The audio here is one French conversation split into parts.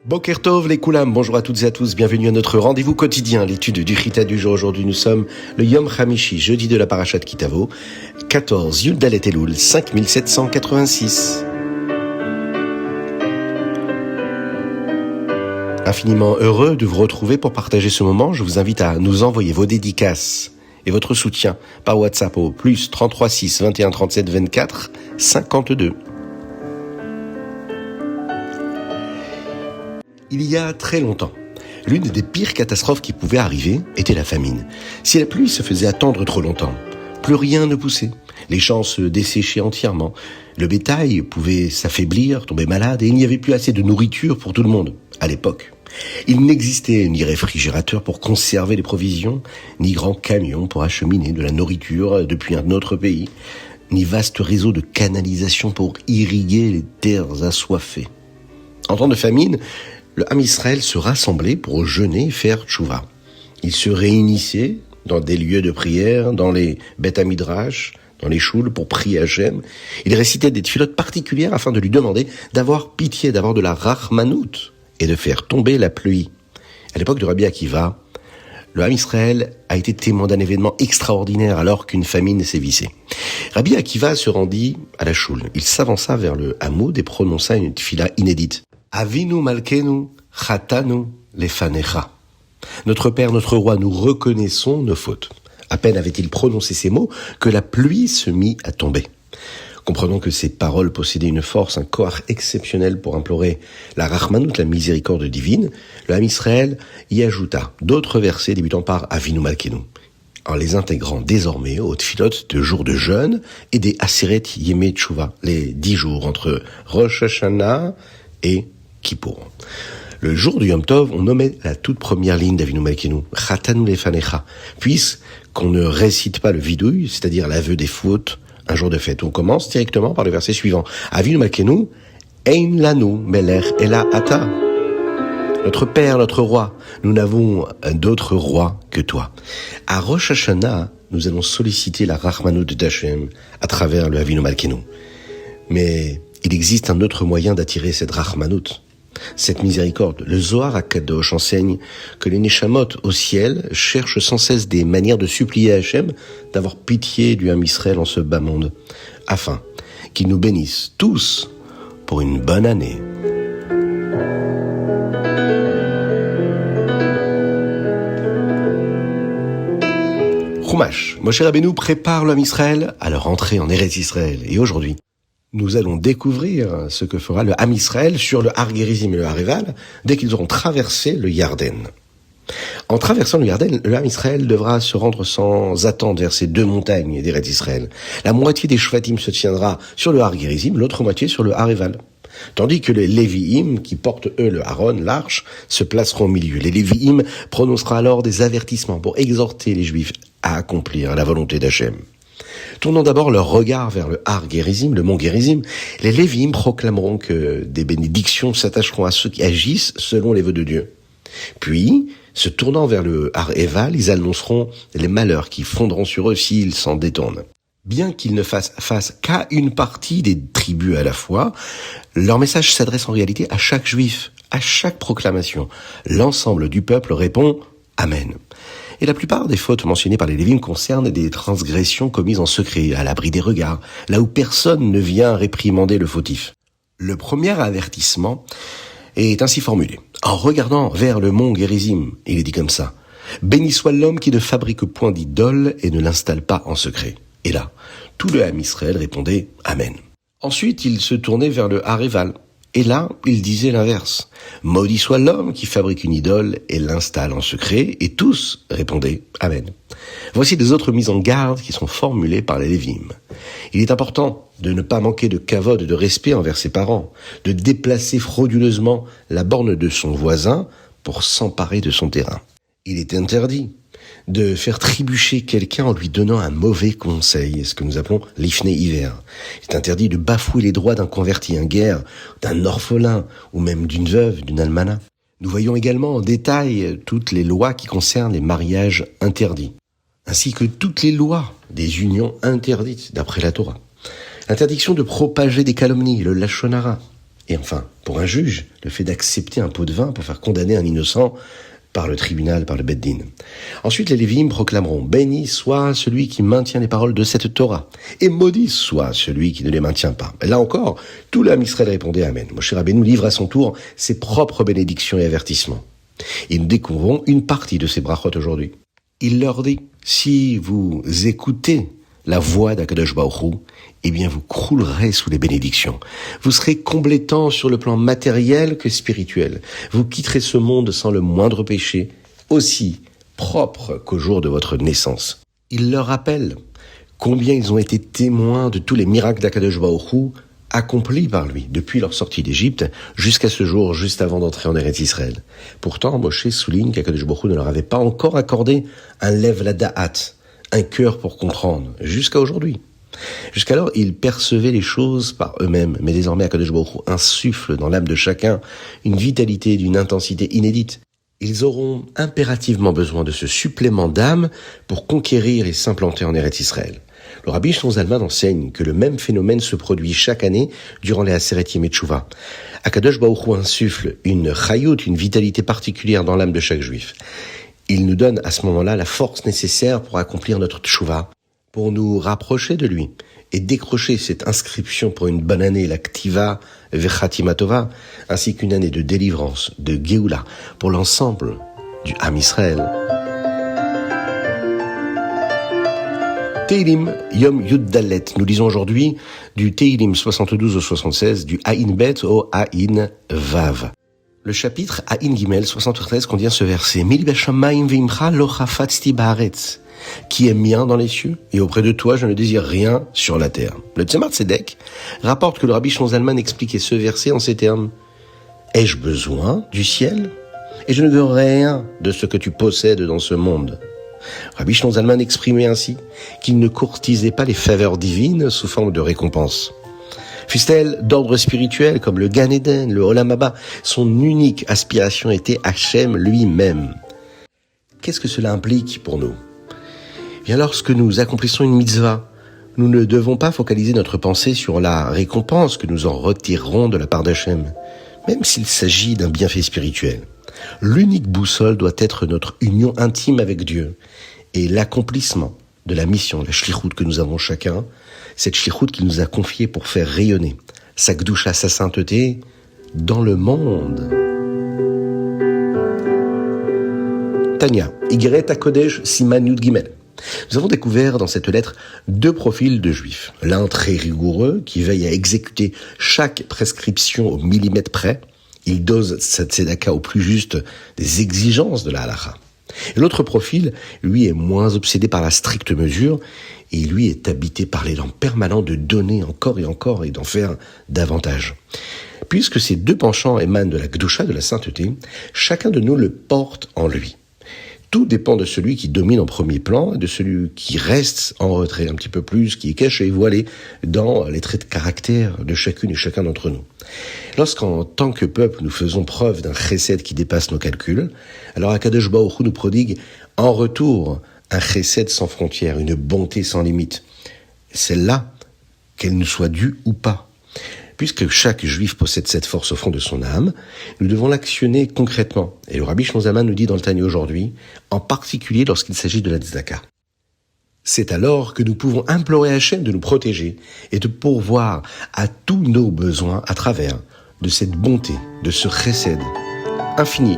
Boker Tov les Koulam, bonjour à toutes et à tous, bienvenue à notre rendez-vous quotidien, l'étude du Chita du jour. Aujourd'hui nous sommes le Yom Hamishi, jeudi de la Parashat Kitavo, 14 Yud Dalet Elul 5786. Infiniment heureux de vous retrouver pour partager ce moment. Je vous invite à nous envoyer vos dédicaces et votre soutien par WhatsApp au plus 33 6 21 37 24 52. Il y a très longtemps, l'une des pires catastrophes qui pouvaient arriver était la famine. Si la pluie se faisait attendre trop longtemps, plus rien ne poussait. Les champs se desséchaient entièrement. Le bétail pouvait s'affaiblir, tomber malade, et il n'y avait plus assez de nourriture pour tout le monde, à l'époque. Il n'existait ni réfrigérateur pour conserver les provisions, ni grand camion pour acheminer de la nourriture depuis un autre pays, ni vaste réseau de canalisation pour irriguer les terres assoiffées. En temps de famine, le Ham Israël se rassemblait pour jeûner et faire tchouva. Ils se réunissaient dans des lieux de prière, dans les Beth Midrash, dans les choules pour prier Hachem. Ils récitaient des tfilotes particulières afin de lui demander d'avoir pitié, d'avoir de la rachmanout et de faire tomber la pluie. À l'époque de Rabbi Akiva, le Ham Israël a été témoin d'un événement extraordinaire alors qu'une famine sévissait. Rabbi Akiva se rendit à la choule. Il s'avança vers le hamoud et prononça une tfila inédite. Avinu Malkenu, Chatanu Lefanecha. Notre Père, notre Roi, nous reconnaissons nos fautes. À peine avait-il prononcé ces mots que la pluie se mit à tomber. Comprenons que ces paroles possédaient une force, un corps exceptionnel pour implorer la Rachmanout, la miséricorde divine. Le Ham Israël y ajouta d'autres versets débutant par Avinu Malkenu, en les intégrant désormais aux tfilotes de jours de jeûne et des Aseret Yemei Tchouva, les 10 jours entre Rosh Hashanah et Kippour. Le jour du Yom Tov, on nommait la toute première ligne d'Avinu Malkenu, Chatanu Lefanecha, puisqu'on ne récite pas le vidouille, c'est-à-dire l'aveu des fautes, un jour de fête. On commence directement par le verset suivant. Avinu Malkenu, Ein lanu melech ela ata. Notre Père, notre Roi, nous n'avons d'autre roi que toi. À Rosh Hashanah, nous allons solliciter la Rachmanout d'Hachem à travers le Avinu Malkenu. Mais il existe un autre moyen d'attirer cette Rachmanout, cette miséricorde. Le Zohar HaKadosh enseigne que les Neshamot au ciel cherchent sans cesse des manières de supplier à Hachem d'avoir pitié du Ham Israël en ce bas monde, afin qu'il nous bénisse tous pour une bonne année. Chumash, Moshe Rabbeinu prépare le Ham Israël à leur entrée en Eretz Israël. Et aujourd'hui, nous allons découvrir ce que fera le Ham Israël sur le Har Gerizim et le Har Eval dès qu'ils auront traversé le Yarden. En traversant le Yarden, le Ham Israël devra se rendre sans attendre vers ces deux montagnes d'Eretz Israël. La moitié des Shvatim se tiendra sur le Har Gerizim, l'autre moitié sur le Har Eval. Tandis que les Lévi'im, qui portent eux le Haron, l'arche, se placeront au milieu. Les Lévi'im prononceront alors des avertissements pour exhorter les Juifs à accomplir la volonté d'Hachem. Tournant d'abord leur regard vers le Har Gerizim, le mont Gerizim, les Lévi'im proclameront que des bénédictions s'attacheront à ceux qui agissent selon les vœux de Dieu. Puis, se tournant vers le Har Eval, ils annonceront les malheurs qui fondront sur eux s'ils s'en détournent. Bien qu'ils ne fassent face qu'à une partie des tribus à la fois, leur message s'adresse en réalité à chaque juif, à chaque proclamation. L'ensemble du peuple répond « Amen ». Et la plupart des fautes mentionnées par les Lévi'im concernent des transgressions commises en secret, à l'abri des regards, là où personne ne vient réprimander le fautif. Le premier avertissement est ainsi formulé. En regardant vers le mont Gerizim, il est dit comme ça. « Béni soit l'homme qui ne fabrique point d'idole et ne l'installe pas en secret. » Et là, tout le Ham Israël répondait « Amen ». Ensuite, il se tournait vers le Har Eval. Et là, il disait l'inverse. « Maudit soit l'homme qui fabrique une idole et l'installe en secret. » Et tous répondaient « Amen ». Voici des autres mises en garde qui sont formulées par les Lévi'im. Il est important de ne pas manquer de kavod, de respect envers ses parents, de déplacer frauduleusement la borne de son voisin pour s'emparer de son terrain. Il est interdit de faire trébucher quelqu'un en lui donnant un mauvais conseil, ce que nous appelons l'ifné hiver. Il est interdit de bafouer les droits d'un converti, un guerre, d'un orphelin, ou même d'une veuve, d'une almana. Nous voyons également en détail toutes les lois qui concernent les mariages interdits, ainsi que toutes les lois des unions interdites d'après la Torah. Interdiction de propager des calomnies, le lachon hara, Et enfin, pour un juge, le fait d'accepter un pot de vin pour faire condamner un innocent par le tribunal, par le Beddin. Ensuite, les Lévi'im proclameront « Béni soit celui qui maintient les paroles de cette Torah, et maudit soit celui qui ne les maintient pas. » Là encore, tout l'âme Israël répondait « Amen ». Moshe Rabbeinu livre à son tour ses propres bénédictions et avertissements. Et nous découvrons une partie de ces brachot aujourd'hui. Il leur dit « Si vous écoutez la voix d'Akadosh Baruch Hu, eh bien vous croulerez sous les bénédictions. Vous serez comblés tant sur le plan matériel que spirituel. Vous quitterez ce monde sans le moindre péché, aussi propre qu'au jour de votre naissance. » Il leur rappelle combien ils ont été témoins de tous les miracles d'Akadosh Baruch Hu accomplis par lui depuis leur sortie d'Égypte jusqu'à ce jour, juste avant d'entrer en Eretz Israël. Pourtant, Moshe souligne qu'Akadosh Baruch Hu ne leur avait pas encore accordé un lev lada'at, un cœur pour comprendre, jusqu'à aujourd'hui. Jusqu'alors, ils percevaient les choses par eux-mêmes, mais désormais Akadosh Baruch Hu insuffle dans l'âme de chacun une vitalité d'une intensité inédite. Ils auront impérativement besoin de ce supplément d'âme pour conquérir et s'implanter en Eretz Israël. Le Rabbi Shlomo Zalman enseigne que le même phénomène se produit chaque année durant les Aseret Yemei Teshuvah. Akadosh Baruch Hu insuffle une chayut, une vitalité particulière dans l'âme de chaque juif. Il nous donne à ce moment-là la force nécessaire pour accomplir notre teshuvah, pour nous rapprocher de lui et décrocher cette inscription pour une bonne année, la Ktiva Vechatima Tova, ainsi qu'une année de délivrance, de Géoula, pour l'ensemble du Ham Israël. Teilim Yom Yud Dalet. Nous lisons aujourd'hui du Teilim 72 au 76, du Aïn Bet au Aïn Vav. Le chapitre Aïn Gimel 73 contient ce verset. Mil b'shamayim v'imcha lo chafatzti ba'aretz. Qui est mien dans les cieux, et auprès de toi je ne désire rien sur la terre. Le Tzemar Tzedek rapporte que le Rabbi Shlomo Zalman expliquait ce verset en ces termes. Ai-je besoin du ciel? Et je ne veux rien de ce que tu possèdes dans ce monde. Rabbi Shlomo Zalman exprimait ainsi qu'il ne courtisait pas les faveurs divines sous forme de récompense. Fût-elle d'ordre spirituel comme le Gan Eden, le Olam Haba, son unique aspiration était Hachem lui-même. Qu'est-ce que cela implique pour nous? Bien, lorsque nous accomplissons une mitzvah, nous ne devons pas focaliser notre pensée sur la récompense que nous en retirerons de la part d'Hachem, même s'il s'agit d'un bienfait spirituel. L'unique boussole doit être notre union intime avec Dieu et l'accomplissement de la mission, la shlichut que nous avons chacun, cette shlichut qu'il nous a confiée pour faire rayonner sa kedusha, sa sainteté dans le monde. Tanya, Igeret HaKodesh Siman Yud Gimel. Nous avons découvert dans cette lettre deux profils de juifs. L'un très rigoureux, qui veille à exécuter chaque prescription au millimètre près. Il dose sa tzedaka au plus juste des exigences de la halacha. Et l'autre profil, lui, est moins obsédé par la stricte mesure, et lui est habité par l'élan permanent de donner encore et d'en faire davantage. Puisque ces deux penchants émanent de la kedusha, de la sainteté, chacun de nous le porte en lui. Tout dépend de celui qui domine en premier plan et de celui qui reste en retrait un petit peu plus, qui est caché et voilé dans les traits de caractère de chacune et chacun d'entre nous. Lorsqu'en tant que peuple nous faisons preuve d'un chesed qui dépasse nos calculs, alors Akadosh Baruch Hu nous prodigue en retour un chesed sans frontières, une bonté sans limite. Celle-là, qu'elle nous soit due ou pas. Puisque chaque juif possède cette force au fond de son âme, nous devons l'actionner concrètement. Et le Rabbi Shlomo Zalman nous dit dans le Tanya aujourd'hui, en particulier lorsqu'il s'agit de la tzedaka. C'est alors que nous pouvons implorer Hachem de nous protéger et de pourvoir à tous nos besoins à travers de cette bonté, de ce chesed infini.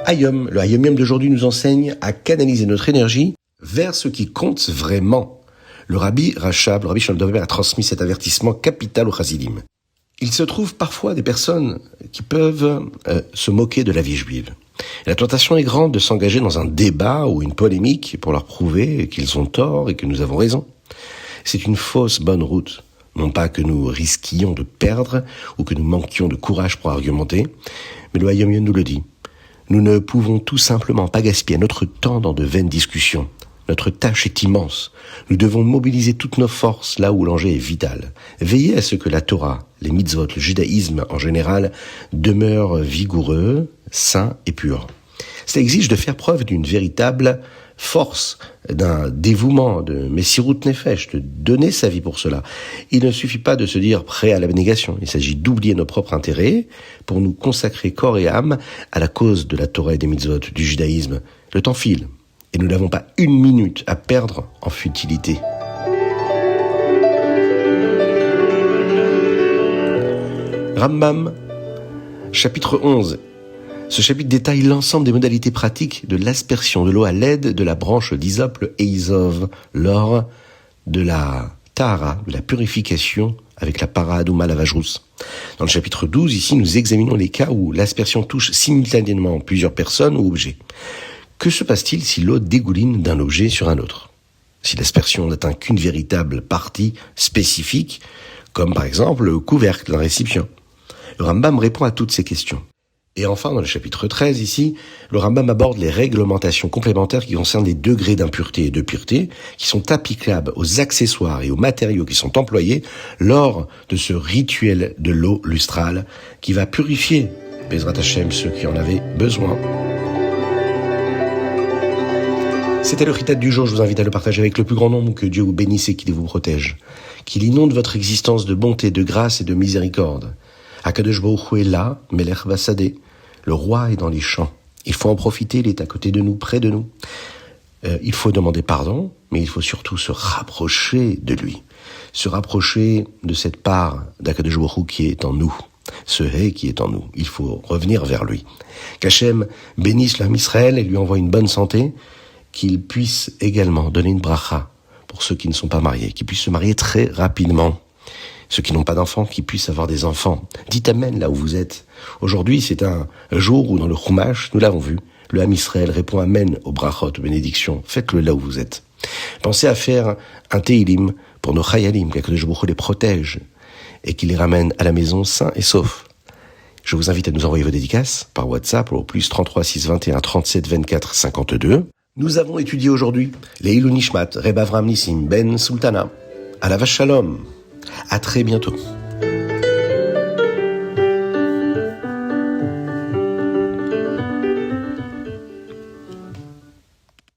Hayom, le Hayom Yom d'aujourd'hui nous enseigne à canaliser notre énergie vers ce qui compte vraiment. Le Rabbi Rachab, le Rabbi Shalom Dover a transmis cet avertissement capital aux Chassidim. Il se trouve parfois des personnes qui peuvent se moquer de la vie juive. Et la tentation est grande de s'engager dans un débat ou une polémique pour leur prouver qu'ils ont tort et que nous avons raison. C'est une fausse bonne route. Non pas que nous risquions de perdre ou que nous manquions de courage pour argumenter, mais le Hayom Yom nous le dit. Nous ne pouvons tout simplement pas gaspiller notre temps dans de vaines discussions. Notre tâche est immense. Nous devons mobiliser toutes nos forces là où l'enjeu est vital. Veiller à ce que la Torah, les mitzvot, le judaïsme en général, demeurent vigoureux, sains et purs. Cela exige de faire preuve d'une véritable force d'un dévouement, de Messirut Nefesh, de donner sa vie pour cela. Il ne suffit pas de se dire prêt à l'abnégation. Il s'agit d'oublier nos propres intérêts pour nous consacrer corps et âme à la cause de la Torah et des mitzvot, du judaïsme. Le temps file et nous n'avons pas une minute à perdre en futilité. Rambam, chapitre 11. Ce chapitre détaille l'ensemble des modalités pratiques de l'aspersion de l'eau à l'aide de la branche d'hysope, le Eizov, lors de la tahara, de la purification avec la para adouma, la vache rousse. Dans le chapitre 12, ici, nous examinons les cas où l'aspersion touche simultanément plusieurs personnes ou objets. Que se passe-t-il si l'eau dégouline d'un objet sur un autre? Si l'aspersion n'atteint qu'une véritable partie spécifique, comme par exemple le couvercle d'un récipient. Le Rambam répond à toutes ces questions. Et enfin, dans le chapitre 13, ici, le Rambam aborde les réglementations complémentaires qui concernent les degrés d'impureté et de pureté qui sont applicables aux accessoires et aux matériaux qui sont employés lors de ce rituel de l'eau lustrale qui va purifier, Bezrat Hashem, ceux qui en avaient besoin. C'était le Chitat du jour, je vous invite à le partager avec le plus grand nombre, que Dieu vous bénisse et qu'il vous protège, qu'il inonde votre existence de bonté, de grâce et de miséricorde. Akadosh Baruch Hu est là, Melech Basadeh. Le roi est dans les champs. Il faut en profiter, il est à côté de nous, près de nous. Il faut demander pardon, mais il faut surtout se rapprocher de lui. Se rapprocher de cette part d'Akadosh Baruch Hu qui est en nous. Ce Hé qui est en nous. Il faut revenir vers lui. Qu'Hachem bénisse l'âme Israël et lui envoie une bonne santé, qu'il puisse également donner une bracha pour ceux qui ne sont pas mariés, qu'ils puissent se marier très rapidement. Ceux qui n'ont pas d'enfants, qui puissent avoir des enfants. Dites Amen là où vous êtes. Aujourd'hui, c'est un jour où dans le Chumash, nous l'avons vu, le Ham Israël répond Amen aux brachot, aux bénédictions. Faites-le là où vous êtes. Pensez à faire un Teilim pour nos Chayalim, qu'Akadosh Baruch Hu les protège et qu'il les ramène à la maison sains et saufs. Je vous invite à nous envoyer vos dédicaces par WhatsApp au plus 33 621 37 24 52. Nous avons étudié aujourd'hui les Ilou Nishmat, Reb Avram Nissim Ben Sultana. À la vache Shalom. À très bientôt.